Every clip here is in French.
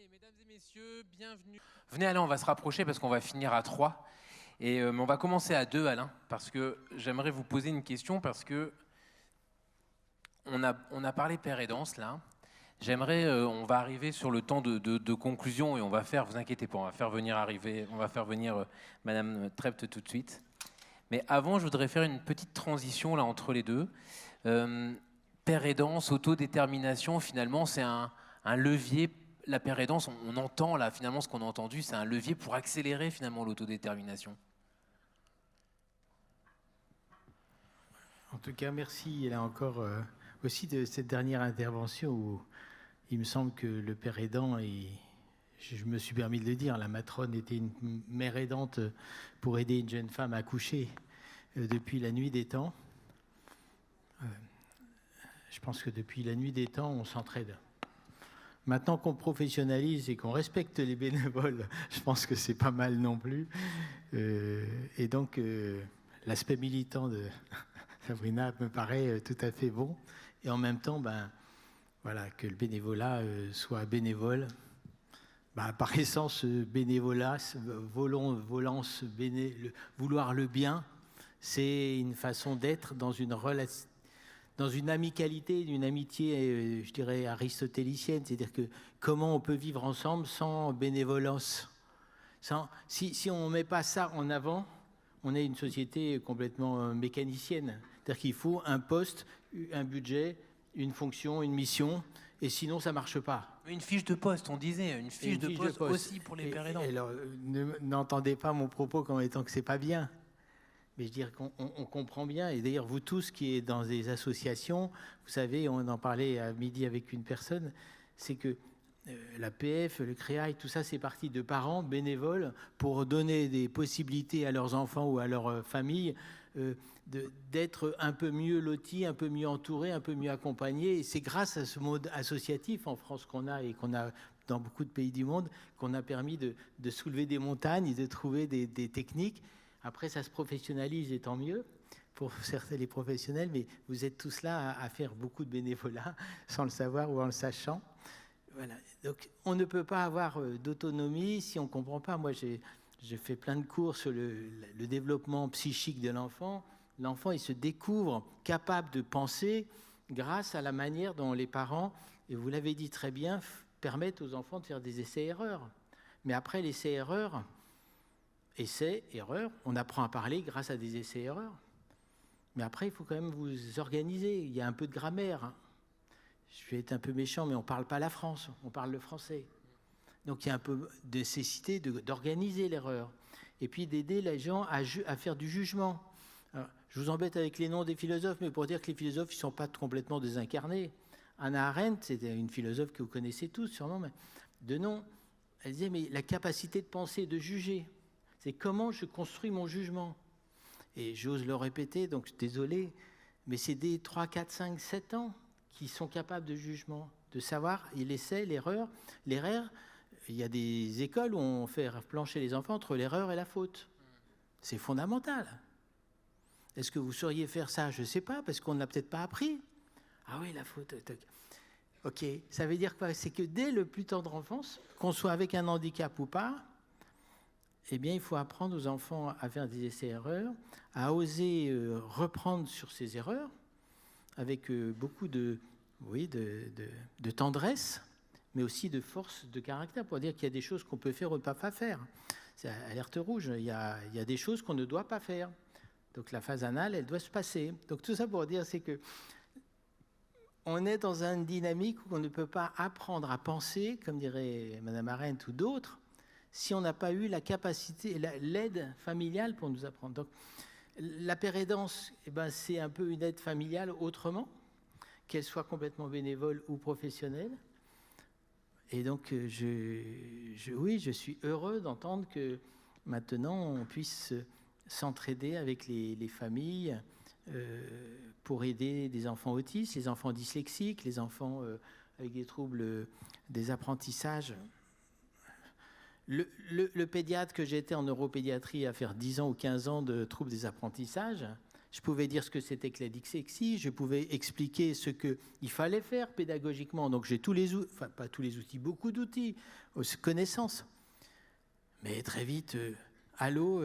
Allez, mesdames et messieurs, bienvenue. Venez Alain, on va se rapprocher parce qu'on va finir à 3. Mais on va commencer à 2, Alain, parce que j'aimerais vous poser une question, parce que on a parlé père et danse, là. J'aimerais, on va arriver sur le temps de conclusion et on va faire, vous inquiétez pas, on va faire venir Madame Trepte tout de suite. Mais avant, je voudrais faire une petite transition là entre les deux. Père et danse, autodétermination, finalement, c'est un levier. La père et danse, on entend là, finalement, ce qu'on a entendu, c'est un levier pour accélérer finalement l'autodétermination. En tout cas, merci là encore aussi de cette dernière intervention où il me semble que le père aidant, et je me suis permis de le dire, la matrone était une mère aidante pour aider une jeune femme à accoucher depuis la nuit des temps. Je pense que depuis la nuit des temps, on s'entraide. Maintenant qu'on professionnalise et qu'on respecte les bénévoles, je pense que c'est pas mal non plus. Et donc, l'aspect militant de Sabrina me paraît tout à fait bon. Et en même temps, voilà, que le bénévolat soit bénévole. Par essence, bénévolat, vouloir le bien, c'est une façon d'être dans une relation, dans une amicalité, une amitié, je dirais, aristotélicienne. C'est-à-dire que comment on peut vivre ensemble sans bénévolence. Si on ne met pas ça en avant, on est une société complètement mécanicienne. C'est-à-dire qu'il faut un poste, un budget, une fonction, une mission, et sinon ça ne marche pas. Une fiche de poste, on disait, une fiche de poste aussi pour les pères aidants. Alors, n'entendez pas mon propos comme étant que ce n'est pas bien. Mais je veux dire qu'on comprend bien, et d'ailleurs vous tous qui êtes dans des associations, vous savez, on en parlait à midi avec une personne, c'est que la PF, le CREAI, tout ça c'est parti de parents bénévoles pour donner des possibilités à leurs enfants ou à leur famille d'être un peu mieux lotis, un peu mieux entourés, un peu mieux accompagnés. Et c'est grâce à ce mode associatif en France qu'on a et qu'on a dans beaucoup de pays du monde qu'on a permis de soulever des montagnes et de trouver des techniques. Après, ça se professionnalise et tant mieux pour certains les professionnels, mais vous êtes tous là à faire beaucoup de bénévolat sans le savoir ou en le sachant. Voilà. Donc, on ne peut pas avoir d'autonomie si on ne comprend pas. Moi, j'ai fait plein de cours sur le développement psychique de l'enfant. L'enfant, il se découvre capable de penser grâce à la manière dont les parents, et vous l'avez dit très bien, permettent aux enfants de faire des essais-erreurs. Mais après l'essai-erreur, essais-erreurs, on apprend à parler grâce à des essais-erreurs. Mais après, il faut quand même vous organiser. Il y a un peu de grammaire. Je vais être un peu méchant, mais on ne parle pas la France, on parle le français. Donc il y a un peu de nécessité d'organiser l'erreur. Et puis d'aider les gens à faire du jugement. Alors, je vous embête avec les noms des philosophes, mais pour dire que les philosophes ne sont pas complètement désincarnés. Hannah Arendt, c'était une philosophe que vous connaissez tous sûrement, mais de nom, elle disait, mais la capacité de penser et de juger, c'est comment je construis mon jugement. Et j'ose le répéter, donc désolé, mais c'est des 3, 4, 5, 7 ans qui sont capables de jugement, de savoir, et l'essai, l'erreur. L'erreur, il y a des écoles où on fait plancher les enfants entre l'erreur et la faute. C'est fondamental. Est-ce que vous sauriez faire ça? Je ne sais pas, parce qu'on ne l'a peut-être pas appris. Ah oui, la faute. Ok, ça veut dire quoi? C'est que dès le plus tendre enfance, qu'on soit avec un handicap ou pas, eh bien, il faut apprendre aux enfants à faire des essais-erreurs, à oser reprendre sur ces erreurs, avec beaucoup de tendresse, mais aussi de force de caractère, pour dire qu'il y a des choses qu'on peut faire ou ne pas faire. C'est alerte rouge, il y a des choses qu'on ne doit pas faire. Donc la phase anale, elle doit se passer. Donc tout ça pour dire, c'est que on est dans une dynamique où on ne peut pas apprendre à penser, comme dirait Madame Arendt ou d'autres, si on n'a pas eu la capacité, l'aide familiale pour nous apprendre. Donc la pérédance, c'est un peu une aide familiale autrement, qu'elle soit complètement bénévole ou professionnelle. Et donc, je suis heureux d'entendre que maintenant, on puisse s'entraider avec les familles pour aider des enfants autistes, les enfants dyslexiques, les enfants avec des troubles des apprentissages. Le pédiatre que j'étais en neuropédiatrie à faire 10 ans ou 15 ans de troubles des apprentissages, Je pouvais dire ce que c'était que la dyslexie, je pouvais expliquer ce qu'il fallait faire pédagogiquement. Donc j'ai tous les outils, enfin pas tous les outils, beaucoup d'outils, connaissances. Mais très vite, allô,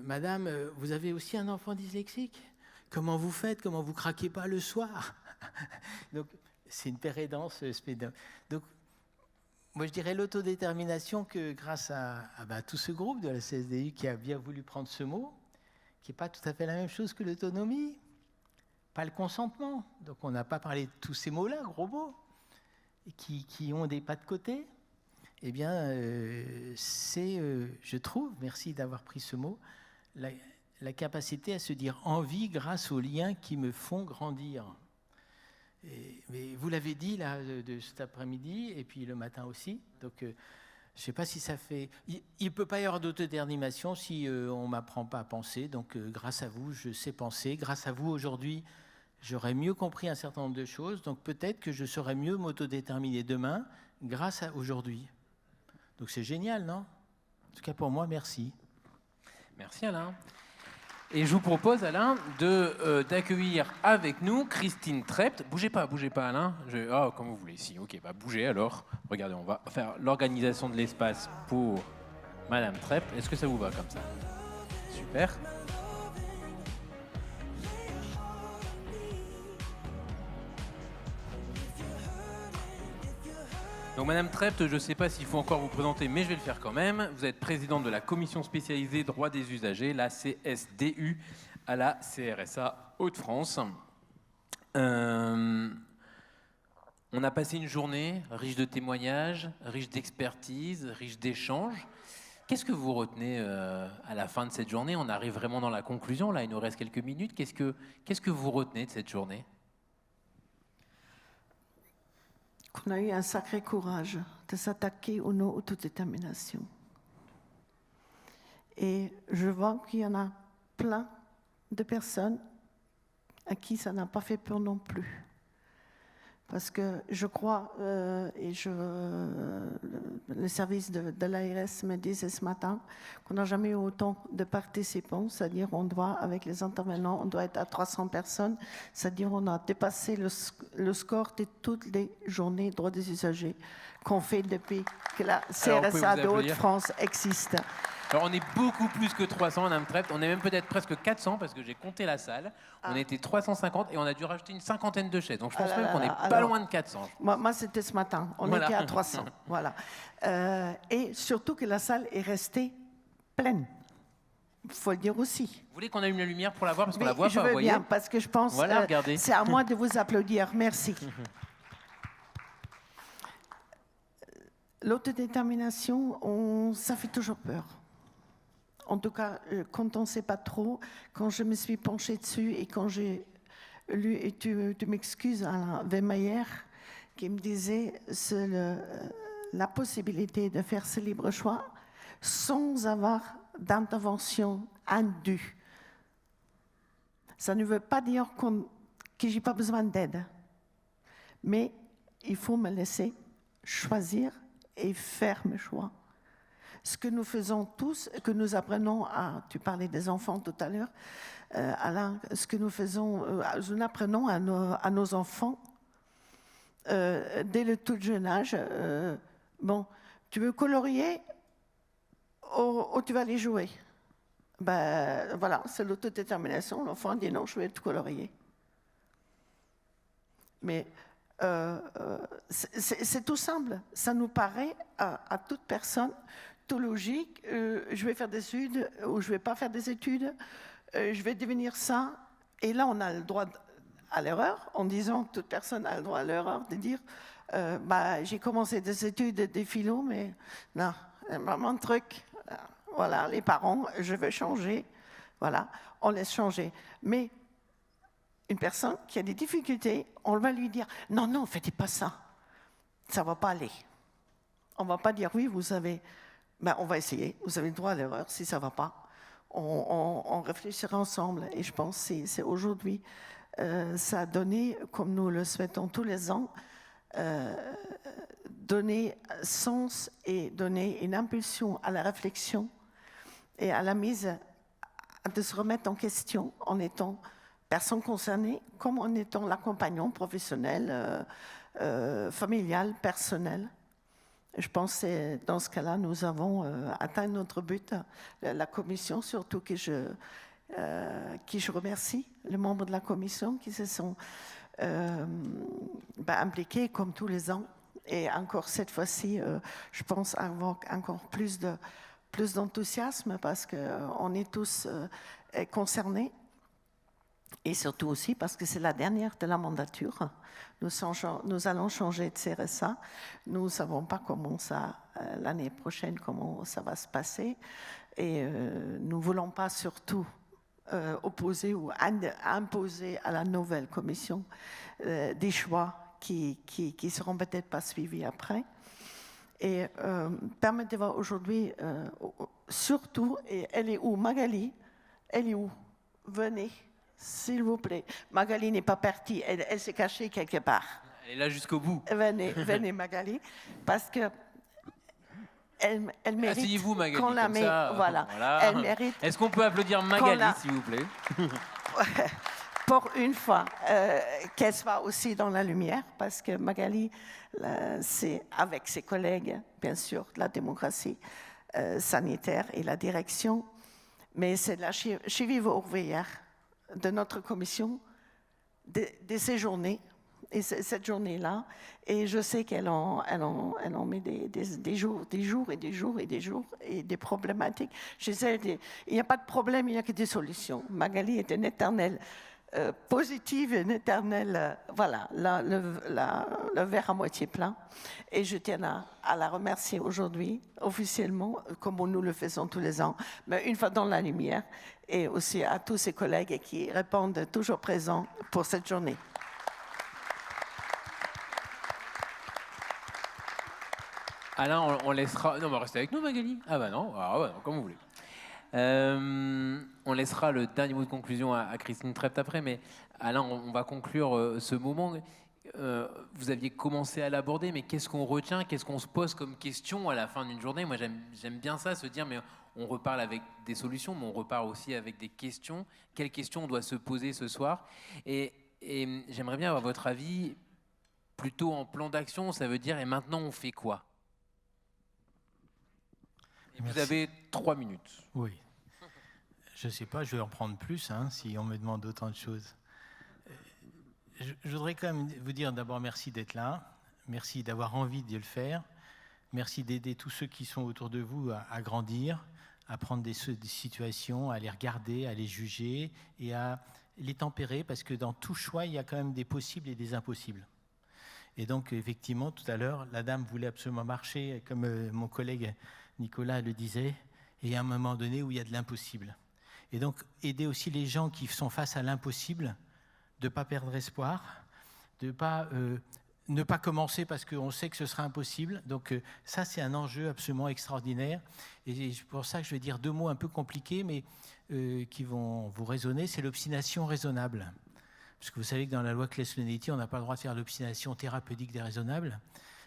madame, vous avez aussi un enfant dyslexique ? Comment vous faites ? Comment vous craquez pas le soir ? Donc c'est une pérédance. Donc moi je dirais l'autodétermination que grâce à tout ce groupe de la CSDU qui a bien voulu prendre ce mot, qui n'est pas tout à fait la même chose que l'autonomie, pas le consentement. Donc on n'a pas parlé de tous ces mots-là, gros mots, qui ont des pas de côté. Eh bien, c'est, je trouve, merci d'avoir pris ce mot, la capacité à se dire envie grâce aux liens qui me font grandir. Mais vous l'avez dit là, de cet après-midi, et puis le matin aussi, donc... je ne sais pas si ça fait... Il ne peut pas y avoir d'autodétermination si on ne m'apprend pas à penser. Donc, grâce à vous, je sais penser. Grâce à vous, aujourd'hui, j'aurais mieux compris un certain nombre de choses. Donc, peut-être que je saurais mieux m'autodéterminer demain grâce à aujourd'hui. Donc, c'est génial, non ? En tout cas, pour moi, merci. Merci, Alain. Et je vous propose, Alain, d'accueillir avec nous Christine Trept. Bougez pas, Alain. Comme vous voulez. Si, ok, bougez alors. Regardez, on va faire l'organisation de l'espace pour Madame Trept. Est-ce que ça vous va comme ça ? Super. Donc Madame Trept, je ne sais pas s'il faut encore vous présenter, mais je vais le faire quand même. Vous êtes présidente de la commission spécialisée droits des usagers, la CSDU, à la CRSA Hauts-de-France. On a passé une journée riche de témoignages, riche d'expertise, riche d'échanges. Qu'est-ce que vous retenez à la fin de cette journée ? On arrive vraiment dans la conclusion, là il nous reste quelques minutes. Qu'est-ce que vous retenez de cette journée ? Qu'on a eu un sacré courage de s'attaquer aux nos autodéterminations. Et je vois qu'il y en a plein de personnes à qui ça n'a pas fait peur non plus. Parce que je crois, le service de l'ARS me disait ce matin qu'on n'a jamais eu autant de participants, c'est-à-dire on doit, avec les intervenants, on doit être à 300 personnes, c'est-à-dire on a dépassé le score de toutes les journées droits des usagers qu'on fait depuis que la CRSA de Hauts-de-France existe. Alors on est beaucoup plus que 300, Madame Trept. On est même peut-être presque 400 parce que j'ai compté la salle. On était 350 et on a dû rajouter une cinquantaine de chaises. Donc je pense même qu'on n'est pas loin de 400. Moi c'était ce matin. On était à 300. Voilà. Et surtout que la salle est restée pleine. Il faut le dire aussi. Vous voulez qu'on allume la lumière pour la voir parce qu'on la voit pas, vous voyez ? Je veux bien parce que je pense que c'est à moi de vous applaudir. Merci. L'autodétermination, ça fait toujours peur. En tout cas, quand on ne sait pas trop, quand je me suis penchée dessus et quand j'ai lu, et tu m'excuses, Alain Wehmeyer, qui me disait la possibilité de faire ce libre choix sans avoir d'intervention indue. Ça ne veut pas dire que je n'ai pas besoin d'aide, mais il faut me laisser choisir et faire mes choix. Ce que nous faisons tous, que nous apprenons à... Tu parlais des enfants tout à l'heure, Alain, ce que nous faisons, nous apprenons à nos enfants, dès le tout jeune âge, tu veux colorier ou tu vas aller jouer ? Voilà, c'est l'autodétermination. L'enfant dit non, je vais te colorier. Mais c'est tout simple. Ça nous paraît à toute personne tout logique. Je vais faire des études ou je ne vais pas faire des études. Je vais devenir ça. Et là, on a le droit à l'erreur, en disant toute personne a le droit à l'erreur de dire j'ai commencé des études des philo, mais non, mon truc, voilà, les parents, je veux changer. Voilà, on laisse changer. Mais une personne qui a des difficultés, on va lui dire « Non, non, faites pas ça. Ça ne va pas aller. » On ne va pas dire « Oui, vous avez... » on va essayer. Vous avez le droit à l'erreur. Si ça ne va pas, on réfléchira ensemble. Et je pense que c'est aujourd'hui, ça a donné, comme nous le souhaitons tous les ans, donner sens et donner une impulsion à la réflexion et à la mise de se remettre en question en étant personne concernée, comme en étant l'accompagnant professionnel, familial, personnel. Je pense que dans ce cas-là, nous avons atteint notre but. La commission, surtout, qui je remercie, les membres de la commission qui se sont impliqués comme tous les ans. Et encore cette fois-ci, je pense avoir encore plus d'enthousiasme parce qu'on est tous concernés. Et surtout aussi parce que c'est la dernière de la mandature. Nous allons changer de CRSA. Nous ne savons pas comment ça, l'année prochaine, comment ça va se passer. Et nous ne voulons pas surtout opposer ou imposer à la nouvelle commission des choix qui seront peut-être pas suivis après. Et permettez-moi aujourd'hui, surtout, et elle est où, Magali? Elle est où? Venez. S'il vous plaît. Magali n'est pas partie, elle s'est cachée quelque part. Elle est là jusqu'au bout. Venez Magali, parce que elle mérite. Asseyez-vous Magali, qu'on la comme met, ça. Voilà. Elle mérite. Est-ce qu'on peut applaudir Magali, s'il vous plaît? Pour une fois, qu'elle soit aussi dans la lumière, parce que Magali, c'est avec ses collègues, bien sûr, de la démocratie sanitaire et la direction, mais c'est la cheville ouvrière de notre commission, de ces journées, et cette journée-là, et je sais qu'elle en met des jours et des problématiques. Il n'y a pas de problème, il n'y a que des solutions. Magali est une éternelle positive, une éternelle, voilà, le verre à moitié plein. Et je tiens à la remercier aujourd'hui, officiellement, comme nous le faisons tous les ans, mais une fois dans la lumière, et aussi à tous ses collègues qui répondent toujours présents pour cette journée. Alain, on laissera... Non, mais restez avec nous, Magali. Ah bah non, comme vous voulez. On laissera le dernier mot de conclusion à Christine Trepte après, mais Alain, on va conclure ce moment. Vous aviez commencé à l'aborder, mais qu'est-ce qu'on retient, qu'est-ce qu'on se pose comme question à la fin d'une journée? Moi, j'aime bien ça, se dire, mais on reparle avec des solutions, mais on repart aussi avec des questions. Quelles questions on doit se poser ce soir? Et j'aimerais bien avoir votre avis, plutôt en plan d'action, ça veut dire, et maintenant on fait quoi? Vous avez 3 minutes. Oui. Je ne sais pas, je vais en prendre plus si on me demande autant de choses. Je voudrais quand même vous dire d'abord merci d'être là, merci d'avoir envie de le faire, merci d'aider tous ceux qui sont autour de vous à grandir, à prendre des situations, à les regarder, à les juger et à les tempérer, parce que dans tout choix, il y a quand même des possibles et des impossibles. Et donc, effectivement, tout à l'heure, la dame voulait absolument marcher, comme mon collègue Nicolas le disait, et il y a un moment donné où il y a de l'impossible. Et donc, aider aussi les gens qui sont face à l'impossible, de ne pas perdre espoir, de ne pas commencer parce qu'on sait que ce sera impossible. Donc ça, c'est un enjeu absolument extraordinaire. Et c'est pour ça que je vais dire 2 mots un peu compliqués, mais qui vont vous résonner. C'est l'obstination raisonnable. Parce que vous savez que dans la loi Claes-Leonetti, on n'a pas le droit de faire l'obstination thérapeutique déraisonnable.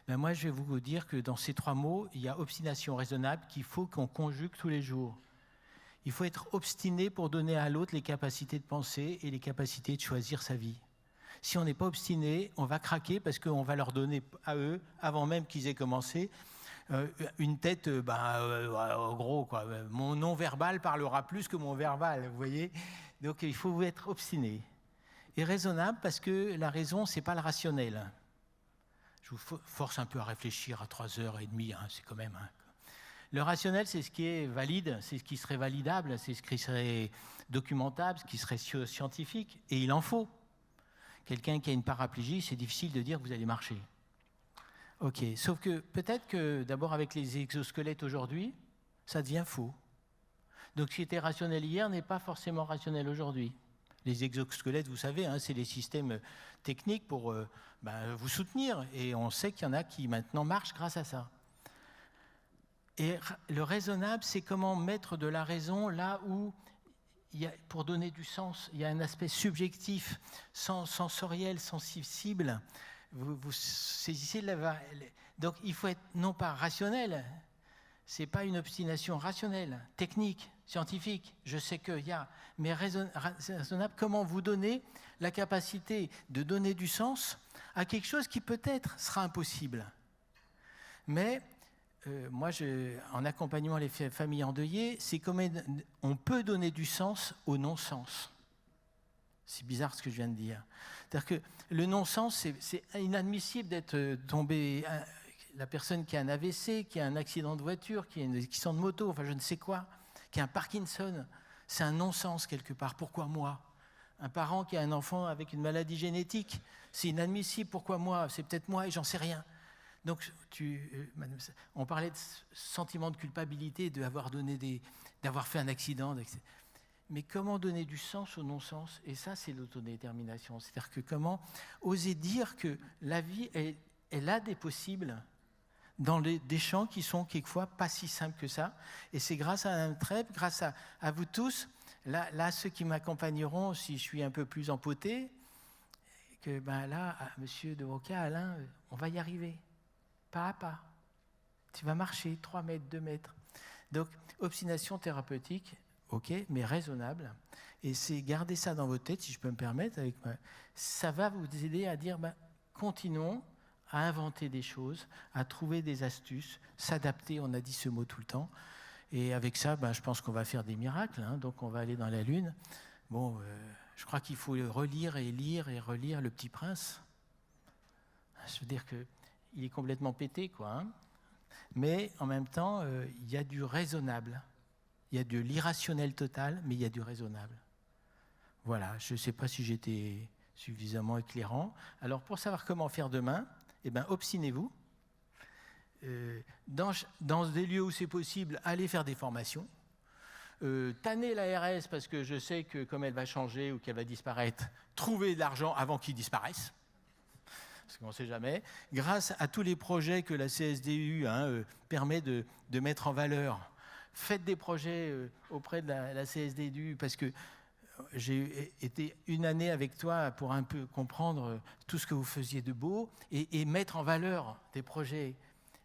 Ben moi, je vais vous dire que dans ces 3 mots, il y a obstination raisonnable qu'il faut qu'on conjugue tous les jours. Il faut être obstiné pour donner à l'autre les capacités de penser et les capacités de choisir sa vie. Si on n'est pas obstiné, on va craquer parce qu'on va leur donner à eux, avant même qu'ils aient commencé, une tête, en gros, quoi. Mon non-verbal parlera plus que mon verbal, vous voyez. Donc il faut être obstiné. Et raisonnable parce que la raison, ce n'est pas le rationnel. Je vous force un peu à réfléchir à 3h30, c'est quand même... Le rationnel, c'est ce qui est valide, c'est ce qui serait validable, c'est ce qui serait documentable, ce qui serait scientifique, et il en faut. Quelqu'un qui a une paraplégie, c'est difficile de dire que vous allez marcher. Ok, sauf que peut-être que d'abord avec les exosquelettes aujourd'hui, ça devient faux. Donc ce qui était rationnel hier n'est pas forcément rationnel aujourd'hui. Les exosquelettes, vous savez, c'est les systèmes techniques pour vous soutenir, et on sait qu'il y en a qui maintenant marchent grâce à ça. Et le raisonnable, c'est comment mettre de la raison là où, pour donner du sens, il y a un aspect subjectif, sensoriel, sensible. Vous saisissez donc il faut être non pas rationnel, Ce n'est pas une obstination rationnelle, technique, scientifique. Je sais qu'il y a, mais raisonnable. Comment vous donner la capacité de donner du sens à quelque chose qui peut-être sera impossible. Mais moi, en accompagnement les familles endeuillées, c'est comme on peut donner du sens au non-sens. C'est bizarre ce que je viens de dire. C'est-à-dire que le non-sens, c'est inadmissible d'être tombé, la personne qui a un AVC, qui a un accident de voiture, qui a un accident de moto, enfin je ne sais quoi, qui a un Parkinson, c'est un non-sens quelque part. Pourquoi moi ? Un parent qui a un enfant avec une maladie génétique, c'est inadmissible. Pourquoi moi ? C'est peut-être moi et j'en sais rien. Donc, on parlait de sentiment de culpabilité, d'avoir fait un accident. Mais comment donner du sens au non-sens ? Et ça, c'est l'autodétermination. C'est-à-dire que comment oser dire que la vie, elle a des possibles dans des champs qui sont quelquefois pas si simples que ça. Et c'est grâce à Mme Trepp, grâce à vous tous, là, ceux qui m'accompagneront, si je suis un peu plus empoté, que là, M. De Roca, Alain, on va y arriver. Pas à pas. Tu vas marcher 3 mètres, 2 mètres. Donc, obstination thérapeutique, ok, mais raisonnable. Et c'est garder ça dans votre tête, si je peux me permettre. Ça va vous aider à dire, continuons à inventer des choses, à trouver des astuces, s'adapter, on a dit ce mot tout le temps. Et avec ça, je pense qu'on va faire des miracles, donc on va aller dans la Lune. Bon, je crois qu'il faut relire et lire et relire Le Petit Prince. Je veux dire qu'il est complètement pété, quoi. Mais en même temps, il y a du raisonnable. Il y a de l'irrationnel total, mais il y a du raisonnable. Voilà, je ne sais pas si j'étais suffisamment éclairant. Alors, pour savoir comment faire demain, obstinez-vous. Dans des lieux où c'est possible, allez faire des formations. Tannez l'ARS parce que je sais que comme elle va changer ou qu'elle va disparaître, trouvez de l'argent avant qu'il disparaisse. Parce qu'on ne sait jamais. Grâce à tous les projets que la CSDU permet de mettre en valeur, faites des projets auprès de la CSDU parce que j'ai été une année avec toi pour un peu comprendre tout ce que vous faisiez de beau et mettre en valeur des projets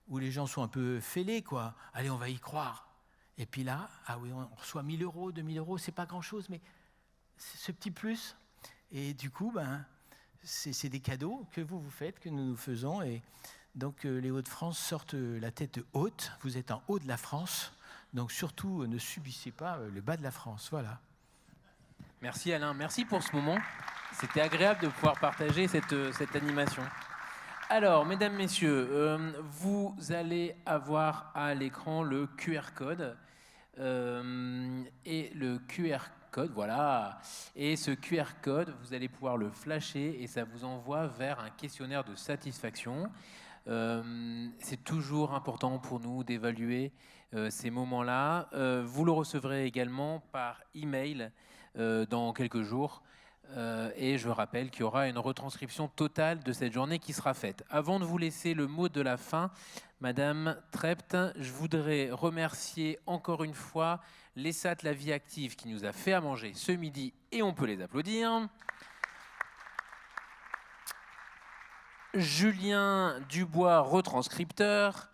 où les gens sont un peu fêlés, quoi. Allez, on va y croire. Et puis là, on reçoit 1 000 euros, 2 000 euros, c'est pas grand-chose, mais c'est ce petit plus. Et du coup, c'est des cadeaux que vous faites, que nous faisons. Et donc, les Hauts-de-France sortent la tête haute. Vous êtes en haut de la France. Donc, surtout, ne subissez pas le bas de la France. Voilà. Merci Alain, merci pour ce moment. C'était agréable de pouvoir partager cette animation. Alors, mesdames, messieurs, vous allez avoir à l'écran le QR code. Et le QR code, voilà. Et ce QR code, vous allez pouvoir le flasher et ça vous envoie vers un questionnaire de satisfaction. C'est toujours important pour nous d'évaluer ces moments-là. Vous le recevrez également par email dans quelques jours. Et je rappelle qu'il y aura une retranscription totale de cette journée qui sera faite. Avant de vous laisser le mot de la fin, Madame Trepp, je voudrais remercier encore une fois l'ESAT La Vie Active qui nous a fait à manger ce midi et on peut les applaudir. Julien Dubois, retranscripteur.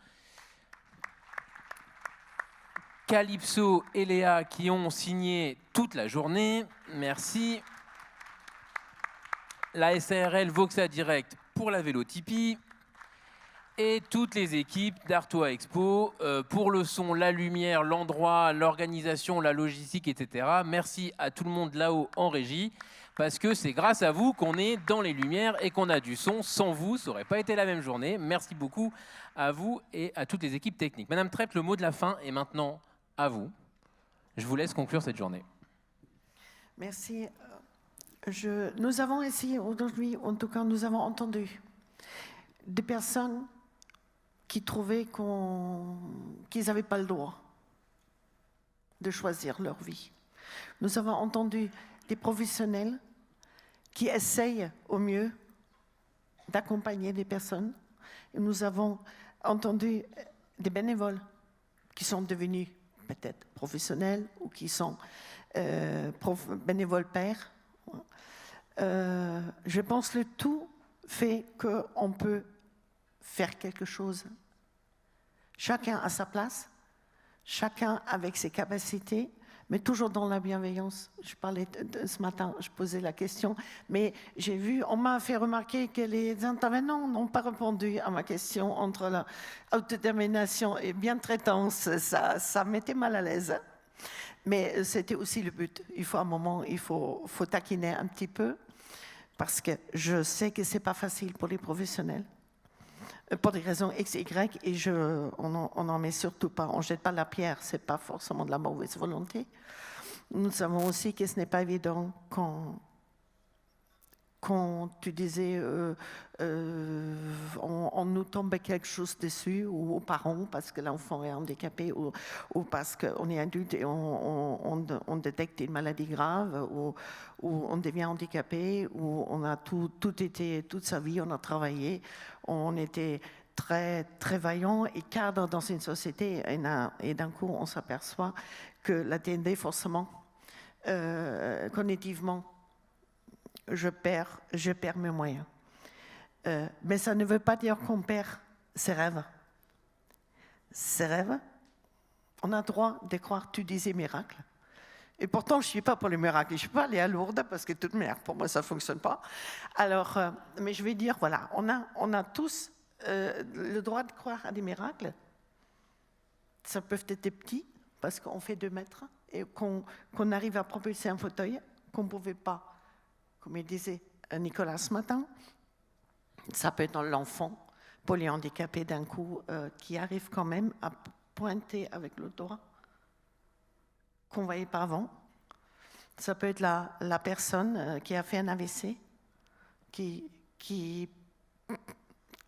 Calypso et Léa qui ont signé toute la journée. Merci. La SARL Voxa Direct pour la Vélotipie. Et toutes les équipes d'Artois Expo pour le son, la lumière, l'endroit, l'organisation, la logistique, etc. Merci à tout le monde là-haut en régie, parce que c'est grâce à vous qu'on est dans les lumières et qu'on a du son. Sans vous, ça n'aurait pas été la même journée. Merci beaucoup à vous et à toutes les équipes techniques. Madame Trepp, le mot de la fin est maintenant à vous. Je vous laisse conclure cette journée. Merci. Nous avons essayé aujourd'hui, en tout cas, nous avons entendu des personnes qui trouvaient qu'ils n'avaient pas le droit de choisir leur vie. Nous avons entendu des professionnels qui essayent au mieux d'accompagner des personnes. Et nous avons entendu des bénévoles qui sont devenus peut-être professionnels ou qui sont bénévoles pairs. Je pense que le tout fait qu'on peut faire quelque chose. Chacun à sa place, chacun avec ses capacités, mais toujours dans la bienveillance. Je parlais ce matin, je posais la question, mais j'ai vu, on m'a fait remarquer que les intervenants n'ont pas répondu à ma question entre la autodétermination et bientraitance. Ça m'était mal à l'aise. Mais c'était aussi le but. Il faut un moment, il faut taquiner un petit peu, parce que je sais que c'est pas facile pour les professionnels, pour des raisons X, Y, et on n'en met surtout pas. On ne jette pas la pierre, c'est pas forcément de la mauvaise volonté. Nous savons aussi que ce n'est pas évident quand tu disais on nous tombe quelque chose dessus, ou aux parents parce que l'enfant est handicapé, ou parce qu'on est adulte et on détecte une maladie grave, ou on devient handicapé, ou on a toute sa vie, on a travaillé, on était très, très vaillant et cadre dans une société, et d'un coup on s'aperçoit que la TND, forcément, cognitivement, je perds mes moyens. Mais ça ne veut pas dire qu'on perd ses rêves. Ses rêves, on a le droit de croire, tu disais miracle. Et pourtant, je ne suis pas pour les miracles. Je ne suis pas allée à Lourdes parce que toute merde, pour moi, ça ne fonctionne pas. Alors, mais je vais dire, voilà, on a tous le droit de croire à des miracles. Ça peut être des petits, parce qu'on fait 2 mètres, et qu'on arrive à propulser un fauteuil qu'on ne pouvait pas. Comme il disait Nicolas ce matin, ça peut être l'enfant polyhandicapé d'un coup qui arrive quand même à pointer avec le doigt qu'on ne voyait pas avant. Ça peut être la personne qui a fait un AVC, qui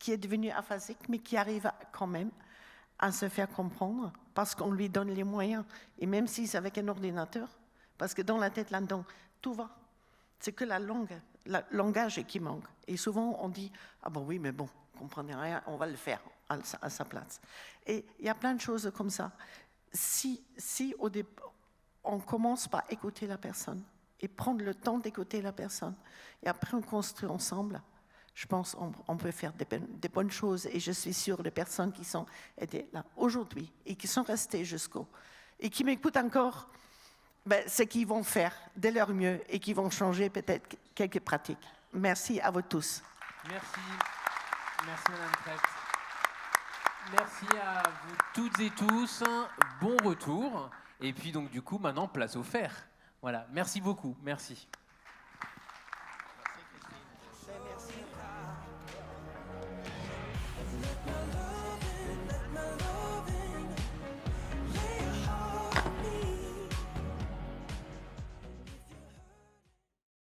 est devenue aphasique, mais qui arrive quand même à se faire comprendre parce qu'on lui donne les moyens. Et même si c'est avec un ordinateur, parce que dans la tête là-dedans, tout va. C'est que le langage qui manque. Et souvent, on dit « Ah bon, oui, mais bon, vous ne comprenez rien, on va le faire à sa place. » Et il y a plein de choses comme ça. Si au départ, on commence par écouter la personne et prendre le temps d'écouter la personne, et après on construit ensemble, je pense qu'on peut faire des bonnes choses. Et je suis sûre des personnes qui sont aidées là aujourd'hui et qui sont restées jusqu'au et qui m'écoutent encore, c'est qu'ils vont faire de leur mieux et qu'ils vont changer peut-être quelques pratiques. Merci à vous tous. Merci. Merci Madame Trett. Merci à vous toutes et tous. Bon retour. Et puis donc du coup, maintenant, place au fer. Voilà. Merci beaucoup. Merci. Merci.